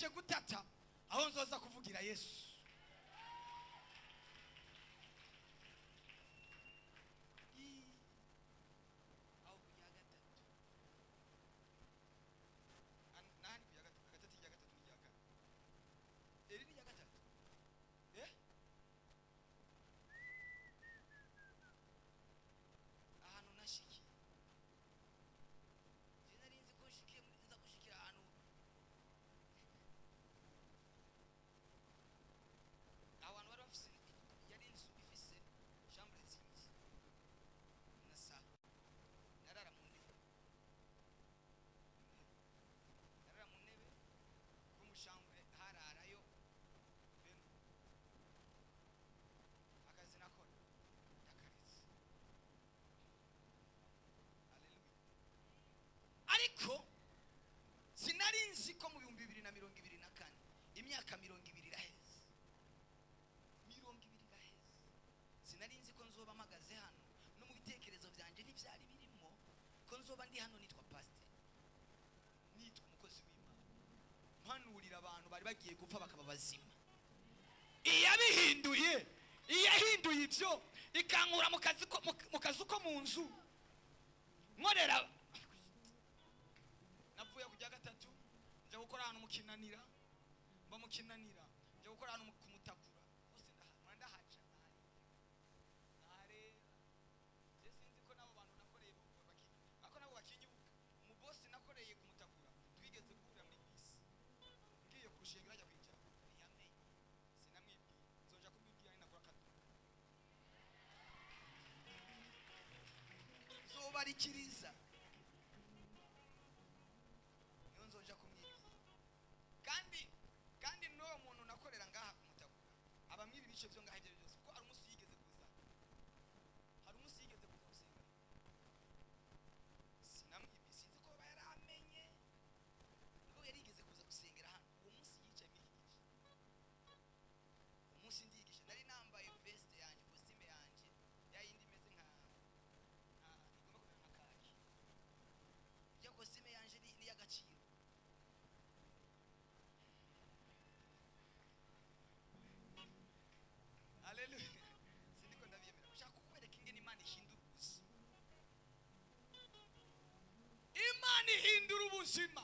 ngejeje gutata aho nzoza kuvugira Yesu. Ariko sinarinzi ko mu 2024 imyaka 20 iraheze, 20 iraheze, sinarinzi ko nzoba mpagaze hano no mu bitekerezo byanje ntibyari birimo ko nzoba ndi hano nitwa pastor, nitwa umukozi w'Imana, mpanurira abantu bari bagiye gupfa bakaba bazima. Iyabihinduye ibyo ikankura mu kazi ko mu nzu nkorera. Navuye kujya gatatu njya gukora ahantu mukinanira, bamukinanira njya gukora ahantu kumutakura, bose ndahaca nare sinzi ko nabo bantu nakoreye ako nabo bakinyuka. Umubosi nakoreye kumutakura twigeze guhura muri bisi, ngiye kurushengera ajya kwicara ntiyamenye, sinamwibwiye, nzoja kumubwira ni nakora katu zobarikiriza nzoja kumwibwira. kandi no muntu nakorera ngaha kumutakura abamwibi bice byo ngaha ibyo byose, ko ari umunsi yigeze kuza gusenga, sinamwibwiye, sinzi ko yaramenye ngo yarigeze kuza gusengera hano. Uwo munsi yicaye mwigisha, umunsi ndigisha nari nambaye veste yanjye, costume yanjye yayindi imeze nka igomba kuba nka kaki, ya costume yanjye ni y'agaciro. Haleluya. Sindiko ndabyemera. Ushaka kukwereka ingene Imana ihindura ubuzima. Imana ihindura ubuzima.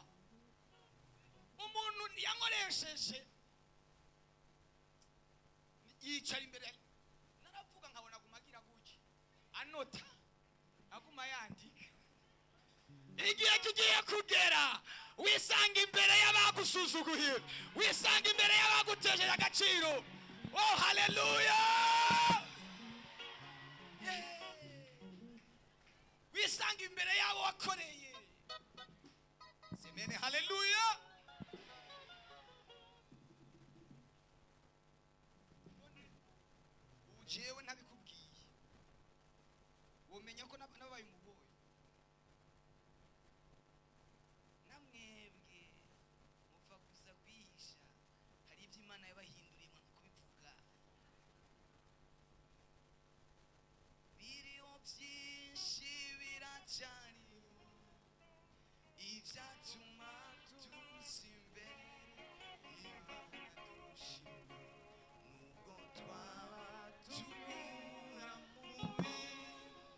Umuntu yankoresheje yicara imbere, naravuga nkabona gumagira guki anota aguma yandika. Igihe kigiye kugera wisanga imbere y'abagusuzuguye, wisanga imbere y'abagutejeje agaciro. Oh, hallelujah! Wisanga imbere yabo wakoreye. Semene, hallelujah! Ujewe ntabikubwiye, womenya ko nabaye umuboyi. Namwebwe mupfa kuza kwihisha, hari ibyo Imana yabahinduriye mu kubivuga. Biriho byinshi biracyariho ibyatuma tuza imbere y'Imana dushime, nubwo twaba tunyura mu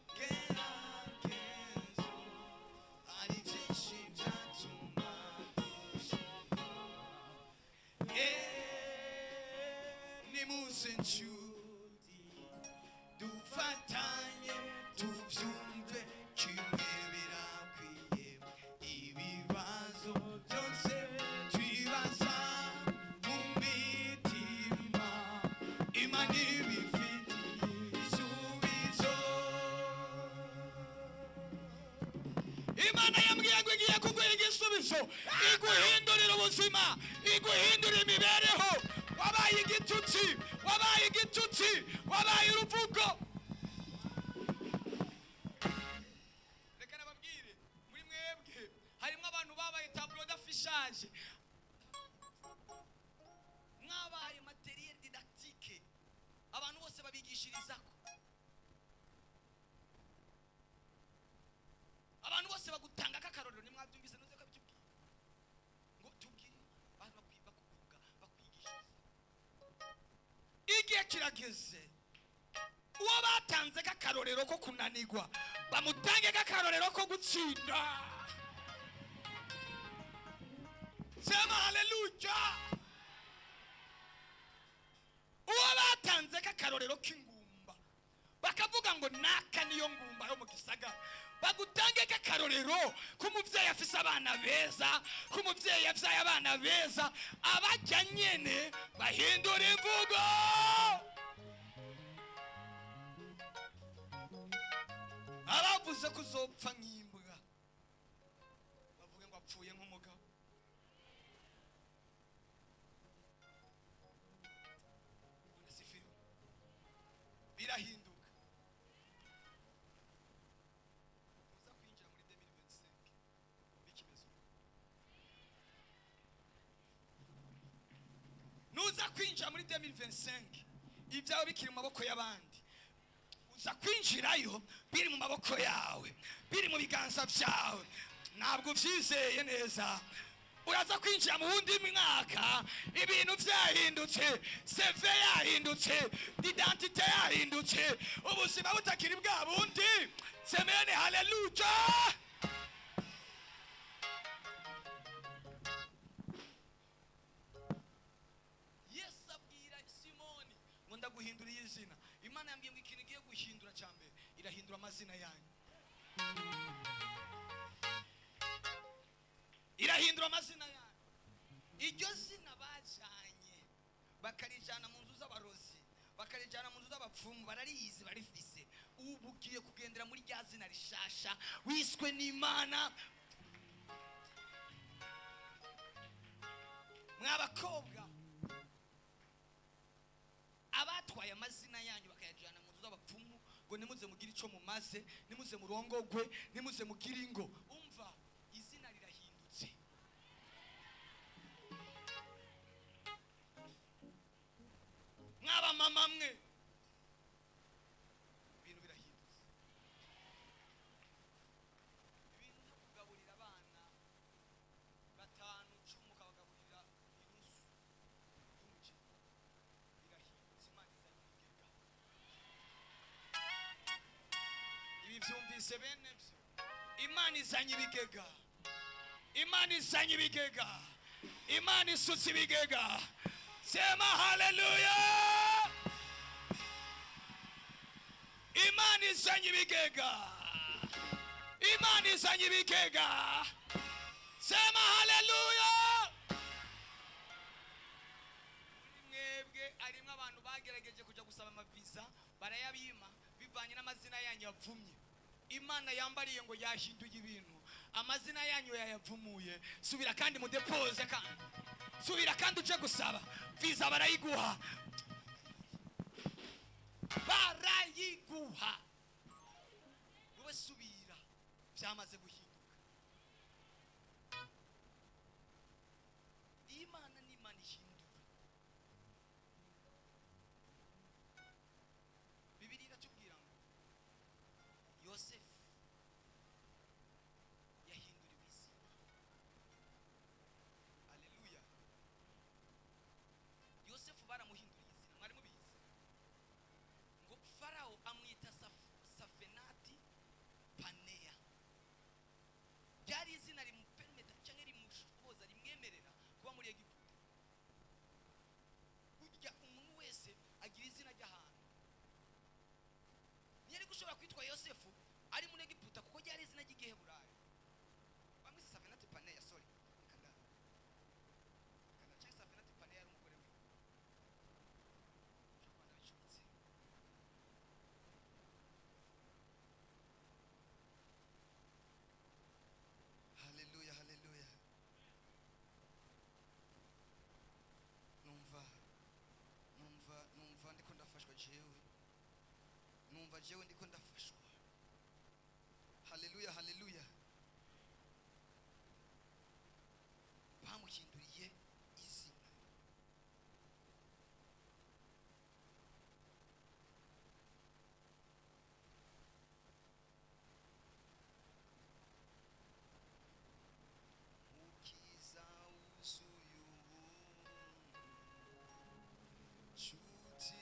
bigeragezo, hari byinshi byatuma dushima. Nimuze nshuti dufatanye tubyumve kimwe birakwiye, ibibazo byose twibaza mu mitima Imana ibifitiye ibisubizo. Imana yambwiye ngo igiye kuguha igisubizo, iguhindurira ubuzima, iguhindurira imibereho. Wabaye igitutsi, wabaye uruvugo. Reka nababwire, muri mwebwe harimo abantu babaye tableau d'affichage, mwabaye materiel didactique, abantu bose babigishirizako, abantu bose bagutanga kakarorero. Nimwabyumvise nuze ko bitubwiye ngo tubwire abantu kirageze uwo batanze k'akarorero ko kunanirwa bamutange k'akarorero ko gutsinda. Sema haleluya. Uwo batanze k'akarorero k'ingumba bakavuga ngo naka niyo ngumba yo mu gisagara, bagutange k'akarorero k'umuvyeyi afise abana beza, k'umuvyeyi yavyaye abana beza, abajya nyene bahindura imvugo. Abavuze ko uzopfa nk'imbwa bavuge ngo apfuye nk'umugabo. Unasifiwe. Birahinduka. Uza kwinjira muri 2025 bikimeze. Nuza kwinjira muri 2025 ibyawe bikiri mu maboko y'abandi. Uza kwinjirayo biri mu maboko yawe, biri mu biganza byawe. Ntabwo uvyizeye neza. Uraza kwinjira mu wundi mwaka ibintu byahindutse, CV yahindutse, identite yahindutse, ubuzima butakiri bwa bundi. Semene haleluya. Yesu abwira Simoni ngo ndaguhindura izina. Imana yambwiye ngo ikintu igiye guhindura cyambere irahindura amazina yanyu. Irahindura amazina yanyu. Iryo zina bajanye bakarijana mu nzu z'abarozi, bakarijana mu nzu z'abapfumu, barariyizi barifise. Ubu ugiye kugendera muri rya zina rishasha wiswe n'Imana. Mwabakobwa abatwaye amazina yanyu bakayajana mu nzu z'abapfumu ngo nimuze mugire ico mumaze, nimuze murongogwe, nimuze mugire ingo. Umva, izina rirahindutse. Mwaba mama mwe ibintu birahindutse. Ibintu byo kugaburira abana 5 10 ukabagaburira inusu y'umuceri birahindutse. Imana izabigega. Ibi byumvise bene byo. Imana izanye ibigega. Imana izanye ibigega. Imana isutse ibigega. Sema haleluya. Imana izanye ibigega. Imana izanye ibigega. Sema haleluya. Mwebwe arimwe abantu bagerageje kuja gusaba amaviza barayabima bivanye n'amazina yanyu yapfumye. Imana yambariye ngo yahinduye ibintu, amazina yanyu yayavumuye. Subira kandi mudepoze kandi. Subira kandi uje gusaba viza barayiguha. Barayiguha. Wowe subira byamaze guhinduka. Imana ni Imana ihindura. Bibiliya iratubwira ngo Yosefu yahinduriwe izina. Haleluya. Yosefu baramuhinduriye izina. Mwari mubizi ngo Farao amwita Safenati Paneya. Byari izina rimupermeta cyangwa rimushoboza rimwemerera kuba muri Egiputa. Burya umuntu wese agira izina ry'ahantu. Ntiyari gushobora kwitwa Yosefu ari muri Egiputa kuko ryari izina ry'Igiheburayo. Bamwise Safenati Paneya, sorry. Kana cyangwa Safenati Paneya ari umugore we. Haleluya, haleluya. Numva ndiko ndafashwa jewe. Numva jewe ndiko ndafashwa. Haleluya, haleluya. Bamuhinduriye izina. Ukiza usuyubu chuti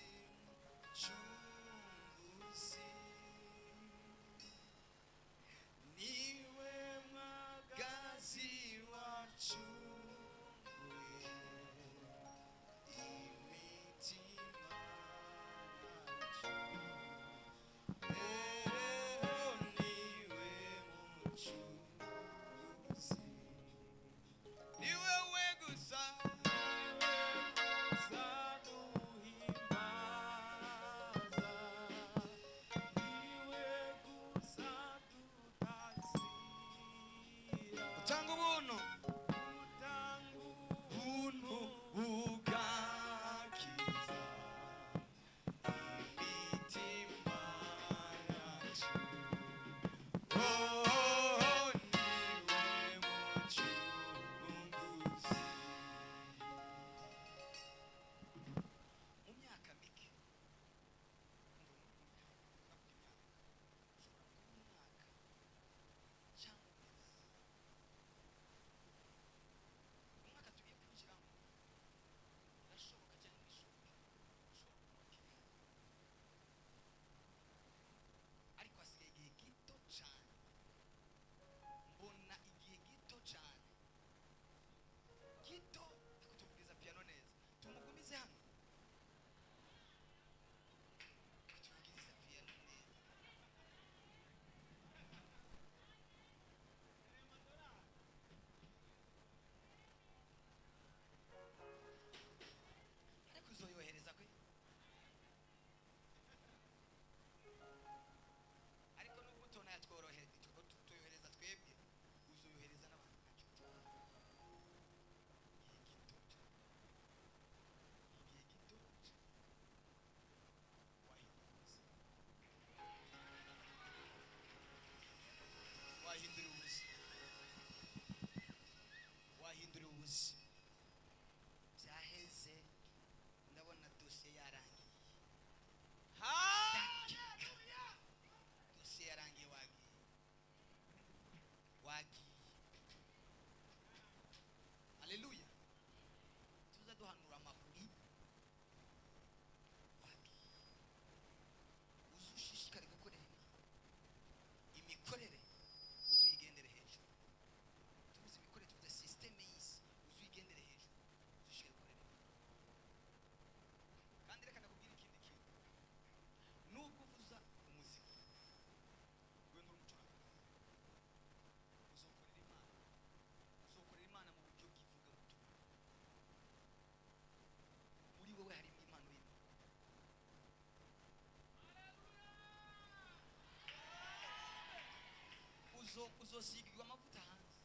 uzosigirwa amavuta hanze,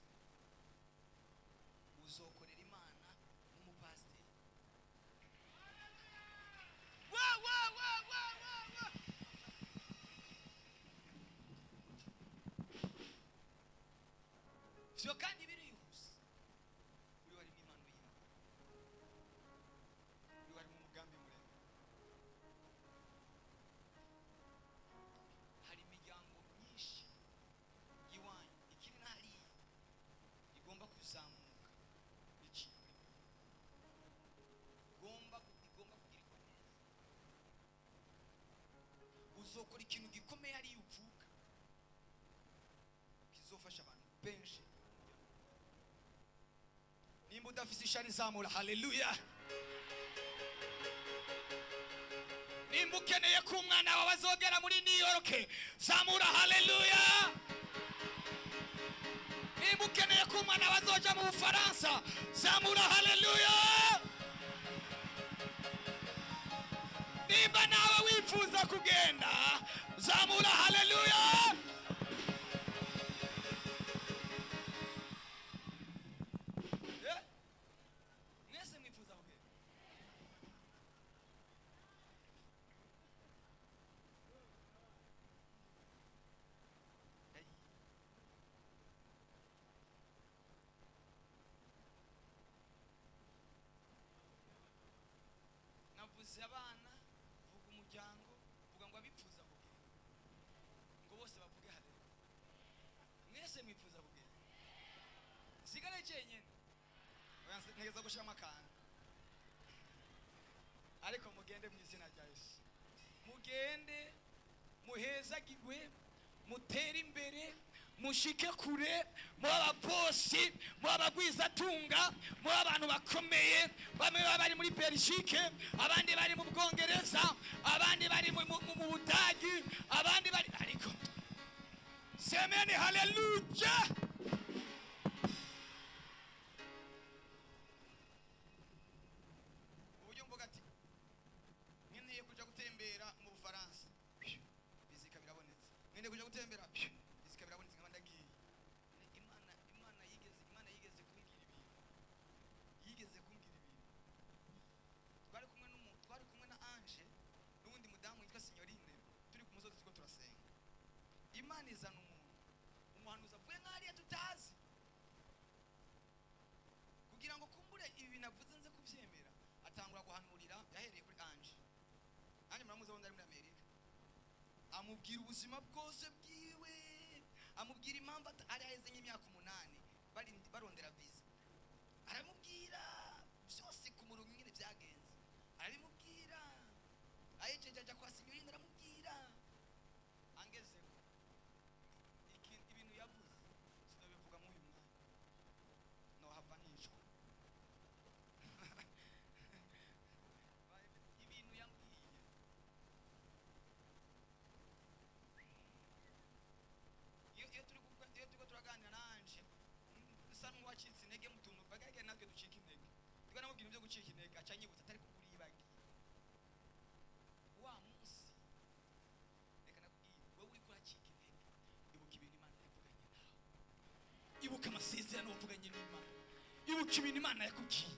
uzokorera Imana nk'umupasiteri. Vyo kandi birihuse, uri wari mw'Imana y'Imana, uri wari mu mugambi muremure. Hari imiryango myinshi iwanyu ikiri nariya igomba kuzamuka iciwe, igomba kugirirwa neza. Uzokora ikintu gikomeye ari uvuka, kizofasha abantu benshi. Nimba udafise ishari zamura haleluya. Nimba ukeneye ko umwana wawe azogera muri New York, zamura haleluya. Nimba ukeneye ko umwana wawe azoja mu Bufaransa, zamura haleluya. Nimba nawe wifuza kugenda, zamura haleluya. Mwese mwifuza kugenda? Navuze abana, vuga umuryango, vuga ngo abifuza kugenda, ngo bose bavuge haleluya. Mwese mwifuza kugenda? Sigara cyenyene ntegeza gushiramo akantu, ariko mugende mu izina rya Yesu. Mugende muhezagirwe, mutere imbere, mushike kure, mu ababosi, mu abagwizatunga, mu abantu bakomeye. Bamwe bari muri Belgique, abandi bari mu Bwongereza, abandi bari mu Budagi, abandi bari ariko semeni haleluya. Uburyo mvuga ati nkeneye kuja gutembera mu Bufaransa, bizika birabonetse. Nkeneye kuja gutembera, bizika birabonetse, nkaba ndagiye. Imana yigeze kumbwira ibintu, twari kumwe na Ange n'uwundi mudamu witwa Signorine, turi ku musozi turiko turasenga. Imana izana umuhanuzi avuye nk'ariya tutazi, kugira ngo kumbure ibi navuze nze kuvyemera. Atangura guhanurira, yahereye kuri Ange. Ange muramuzi wundi ari muri Amerika. Amubwira ubuzima bwose bwiwe, amubwira impamvu ari aheze nk'imyaka 8 barondera visa. Aramubwira byose ku murongo nyine byagenze, arabimubwira. Ayejeje aja kwa Signorine, aramubwira. Angezeho ibintu yavuze sinobivuga mu uyu mwanya, no hava nicwa. Ibintu yambwiye iyo turiko turaganira nanje bisa n'uwacitse intege mu tuntu bagage natwe ducika intege. Twe namubwira ibyo gucika intege, aca nyibutsa atari kugura yibagiye wa munsi. Reka nakubwira, wowe uri kuracika intege, ibuka ibintu Imana yavuganye nawe, ibuka amasezerano wavuganye n'Imana, ibuka ibintu Imana yakubwiye.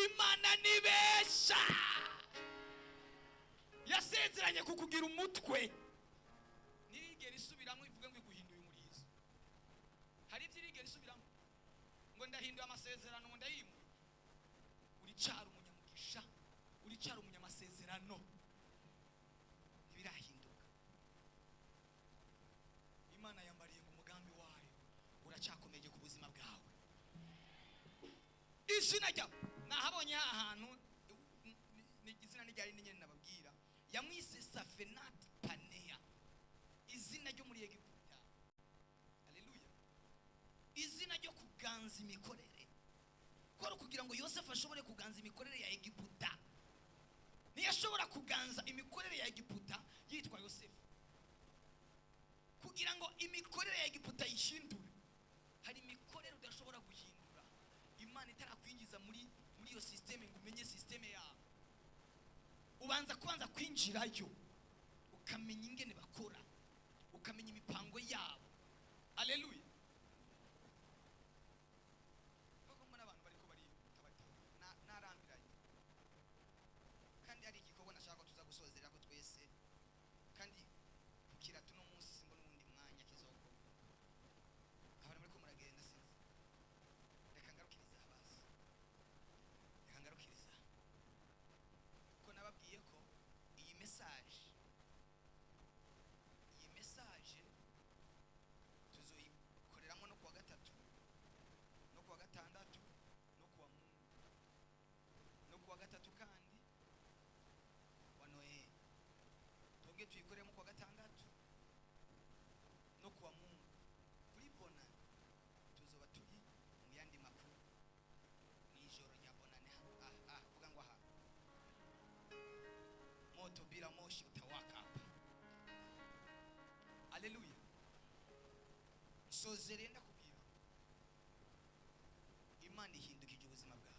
Imana nibesha, yasezeranye kukugira umutwe, nirigera isubiramo ivuga ngo iguhinduye umurizo. Hari ibyo irigera isubiramo ngo ndahinduye amasezerano, ngo ndayimuye. Uricara umunyamugisha, uricara umunyamasezerano, ntibirahinduka. Imana yambariye ngo umugambi wayo uracyakomeje ku buzima bwawe. Izina rya nahabonye ahantu, izina n'iryari nyene nababwira, yamwise Safenat Panea, izina ryo muri Egiputa. Haleluya. Izina ryo kuganza imikorere, ko kugira ngo Yosefu ashobore kuganza imikorere ya Egiputa, ntiyashobora kuganza imikorere ya Egiputa yitwa Yosefu. Kugira ngo imikorere ya Egiputa yishindure, hari imikorere udashobora guhindura Imana itarakwinjiza muri iyo systeme ngo umenye systeme yabo. Ubanza kwanza kwinjirayo, ukamenya ingene bakora, ukamenya imipango yabo. Haleluya. moto bila moshi utawaka hapa. Haleluya. Sozere ndakubwira, Imana ihindukije ubuzima bwawe.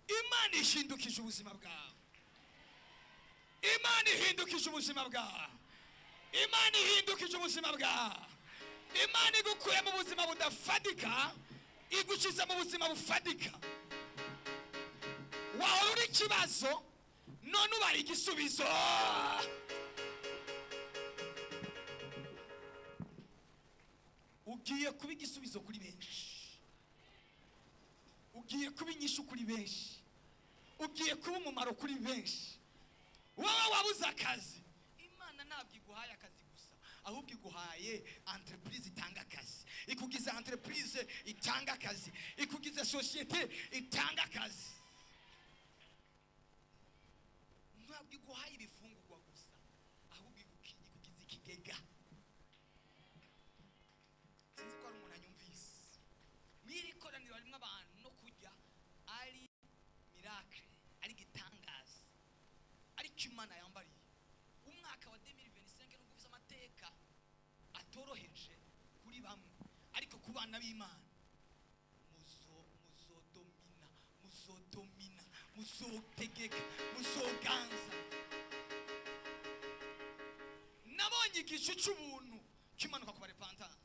Imana ihindukije ubuzima bwawe. Imana ihindukije ubuzima bwawe. Imana ihindukije ubuzima bwawe. Imana igukuye mu buzima budafadika igukiza mu buzima bufadika. Wahora uri ikibazo none ubaye igisubizo. Ugiye kuba igisubizo kuri benshi. Ugiye kuba inyishu kuri benshi. Ugiye kuba umumaro kuri benshi. Wowe wabuze akazi, Imana ntabwo iguhaye akazi gusa, ahubwo iguhaye entreprise itanga akazi. Ikugize entreprise itanga akazi. Ikugize societe itanga akazi. Ntabwo iguhaye ibifungurwa gusa, ahubwo ikugize ikigega. Sinzi ko ari umuntu anyumvise. Mwiri koraniro harimo abantu no kujya ari miracle, ari gitangaza, ariko Imana yambariye. Umwaka wa 2025 no guviza amateka atoroheje kuri bamwe, ariko ku bana b'Imana muzodomina, muzotegeka, muzoganza. Nabonye igicu cy'ubuntu kimanuka ku repentance.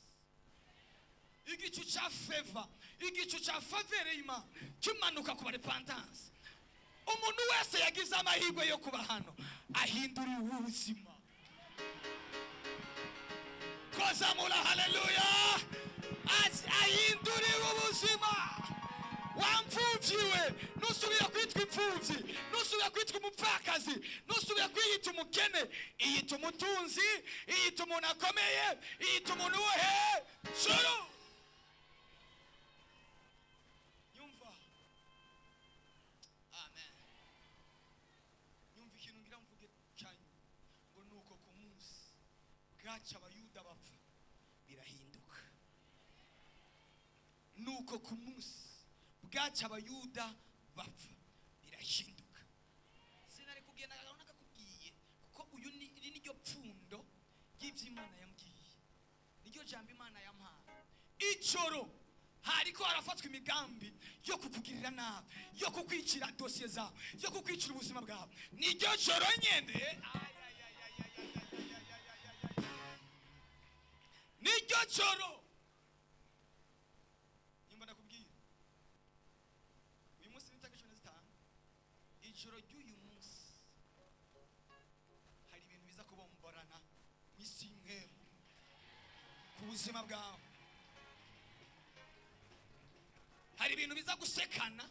Igicu cya favor, igicu cya favor y'Imana kimanuka ku repentance. Umuntu wese yagize amahirwe yo kuba hano ahindura ubuzima. Kozamula haleluya. Ahindura ubuzima. Wamfuvyiwe nusubira kwitwa imfuvyi, nusubira kwitwa umupfakazi, nusubira kwiyita umukene, iyita umutunzi, iyita umuntu akomeye, iyita umuntu wo hejuru. Nyumva. Amen. Nyumva ikintu ngira mvuge cyanyu ngo nuko ku munsi bwaca abayuda bapfa birahinduka. Nuko ku munsi bwaca abayuda bapfa birahinduka. Sinari kugenda nakakubwiye kuko uyu ni niryo pfundo ry'Imana yambwiye, niryo jambo Imana yampaye. Icoro hariko harafatwa imigambi yo kukugirira nabi, yo kukwicira dosiye zawe, yo kukwicira ubuzima bwawe. Niryo joro nyene, niryo joro. Nyumva nakubwiye uyu munsi nitaka 15 ijoro ry'uyu munsi hari ibintu biza kubomborana mwisi imwe ku buzima bwawe. Hari ibintu biza gusekana.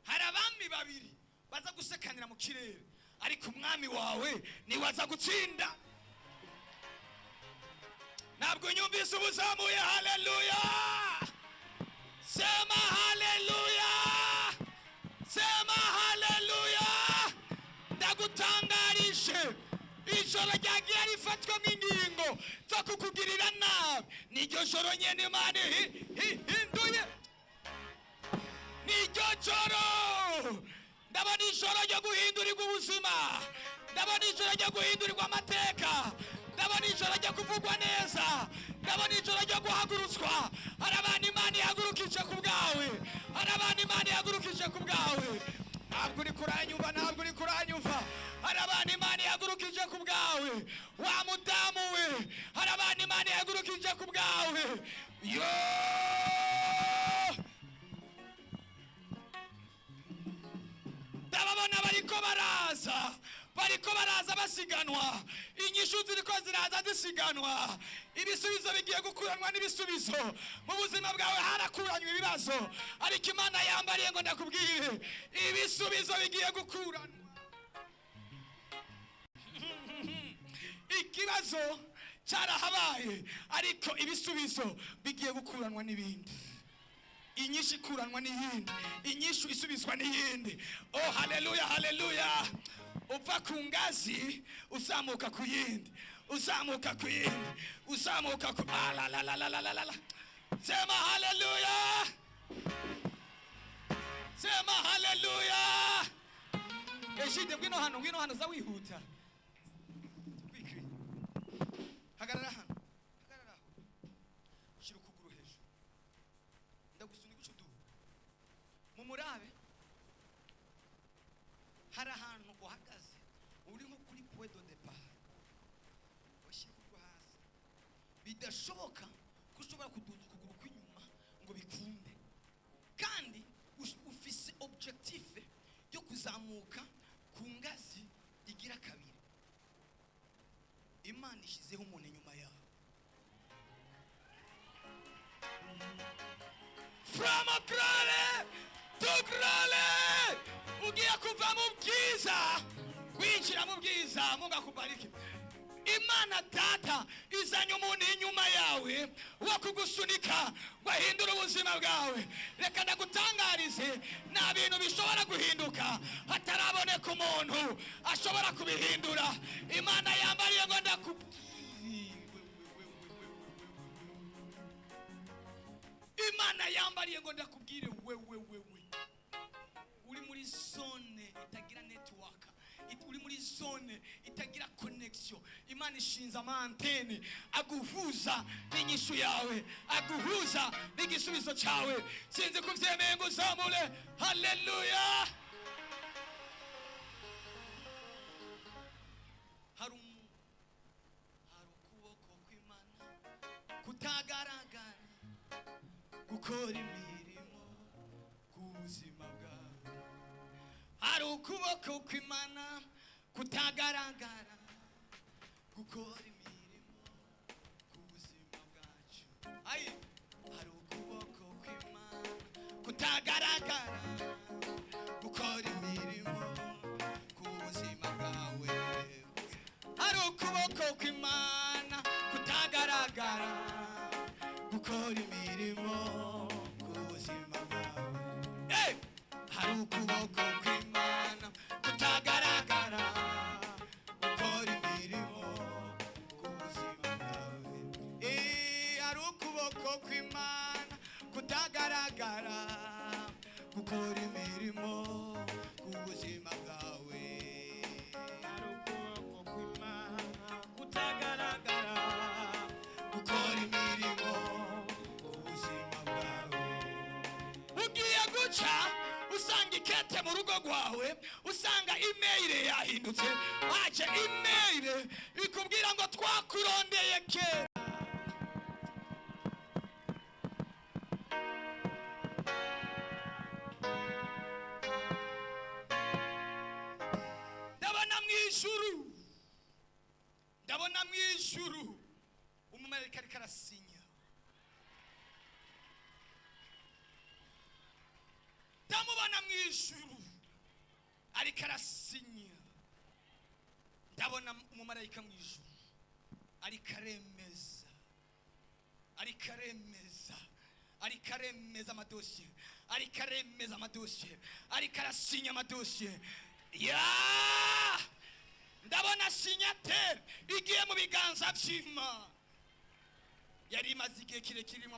Hari abami babiri baza gusekanira mu kirere, ariko umwami wawe niwe aza gutsinda. Ntabwo nyumvise ubuzamuye. Haleluya. Sema haleluya. Sema haleluya. Ndagutangarije ijoro ryagiye rifatwa nk'ingingo zo kukugirira nabi, niryo joro nyene Imana hinduye. Niryo joro. Ndabona ijoro ryo guhindurirwa ubuzima. Ndabona ijoro ryo guhindurirwa amateka. Ndabona ijoro ryo kuvugwa neza. Ndabona ijoro ryo guhagurutswa. Hari abantu Imana ihagurukije ku bwawe. Hari abantu Imana ihagurukije ku bwawe. Ntabwo uri kuranyumva, ntabwo uri kuranyumva. Hari abantu Imana ihagurukije ku bwawe. Wa mudamu we, hari abantu Imana ihagurukije ku bwawe. Yo! Ndababona bariko baraza basiganwa. Inyishu ziriko ziraza zisiganwa. Ibisubizo bigiye gukuranwa n'ibisubizo. Mu buzima bwawe harakuranywa ibibazo, ariko Imana yambariye ngo ndakubwire ibisubizo bigiye gukuranwa. Ikibazo cyarahabaye, ariko ibisubizo bigiye gukuranwa n'ibindi. Inyishu ikuranwa n'iyindi, inyishu isubizwa n'iyindi. Oh haleluya, haleluya. Uva ku ngazi uzamuka ku yindi, uzamuka ku yindi, uzamuka ku la. Sema haleluya. Ejide ngwino hano za wihuta. Quickly. Hagarara hano. Hagarara aho. Shira ukuguru hejuru. Ndagusunika ucudu. Mumurabe. Hari ahantu uhagaze uri nko kuri point de départ. Washira ukuguru hasi. Bidashoboka ko ushobora kuduza ukuguru kw'inyuma ngo bikunde. Kandi ufise objectif yo kuzamuka ku ngazi igira kabiri. Imana ishizeho umuntu inyuma yawe. From glory to glory. Ugiye kuva mu bwiza winjira mu bwiza. Mungu akubariki. Imana Data izanye umuntu inyuma yawe wo kugusunika bahindura ubuzima bwawe. Reka ndagutangarize nta bintu bishobora guhinduka hataraboneka umuntu ashobora kubihindura. Imana yambariye ngo Imana yambariye ngo ndakubwire wewe uri muri zone itagira network, uri muri zone itagira connection. Imana ishinze amantene aguhuza n'inyishu yawe, aguhuza n'igisubizo cyawe. Sinzi kuvyemeye ngo uzamure. Haleluya. Hari ukuboko kw'Imana kutagaragara gukora imirimo ku buzima bwawe. Hari ukuboko kw'Imana kutagaragara gukora imirimo ku buzima bwacu. Hari ukuboko kw'Imana kutagaragara gukora imirimo ku buzima bwawe. Hari ukuboko kw'Imana kutagaragara gukora imirimo ku buzima bwawe. Hari ukuboko kw'Imana kutagaragara gukora imirimo ku buzima bwawe. Hari ukuboko kw'Imana kutagaragara gukora imirimo ku buzima bwawe. Hari ukuboko kw'Imana kutagaragara gukora imirimo ku buzima bwawe. Ugiye guca usanga ikete mu rugo rwawe, usanga email yahindutse, waje email ikubwira ngo twakurondeye kera. Ndabona mw'ijuru umumarayika ariko arasinya. Ndamubona mw'ijuru ariko arasinya. Ndabona umumarayika mw'ijuru ariko aremeza, ariko aremeza amadosiye, ariko aremeza amadosiye, ariko arasinya amadosiye. Ndabona signature igiye mu biganza by'Imana. Yari imaze igihe kirekire irimo